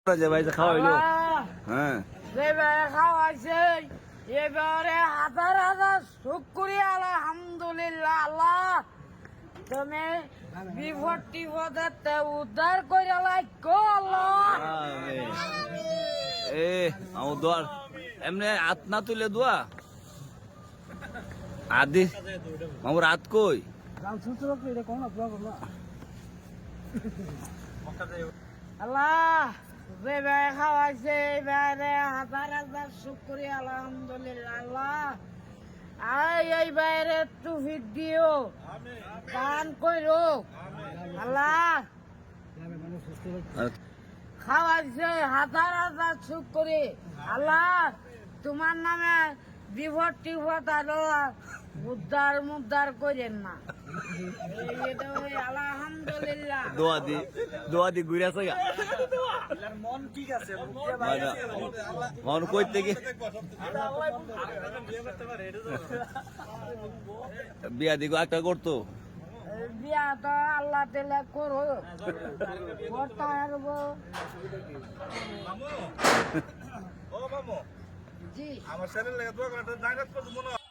যে ভাই খাওয়াইলো হ্যাঁ এবারে খাওয়াইছে এবারে হাজার হাজার শুকরিয়া আলহামদুলিল্লাহ আল্লাহ তুমি বিপদ টিপদে উদ্ধার করে লাইকো আল্লাহ এ আমার দোয়ার এমনি হাত না তুলে দোয়া আদি আমার হাত কই আল্লাহ এবারে খাওয়াইছে এবারে হাজার হাজার শুকরিয়া আলহামদুলিল্লাহ আল্লাহ এই বাইরে তুফিক দিও দান কইরো আল্লাহ খাওয়াইছে হাজার হাজার শুকরি আল্লাহ তোমার নামে বিপদ টিপদ আরো উদ্ধার করেন না আলহামদুলিল্লাহ দোয়া দি ঘুরে আছে মন ঠিক আছে মন কই থেকে বিয়া দিগো একটা করতো বিয়া তো আল্লাহ তেলে করো করতে পারবো ও মামু জি আমার ছেলের লেগে দোয়া করে ডাইরেক্ট করতে মনে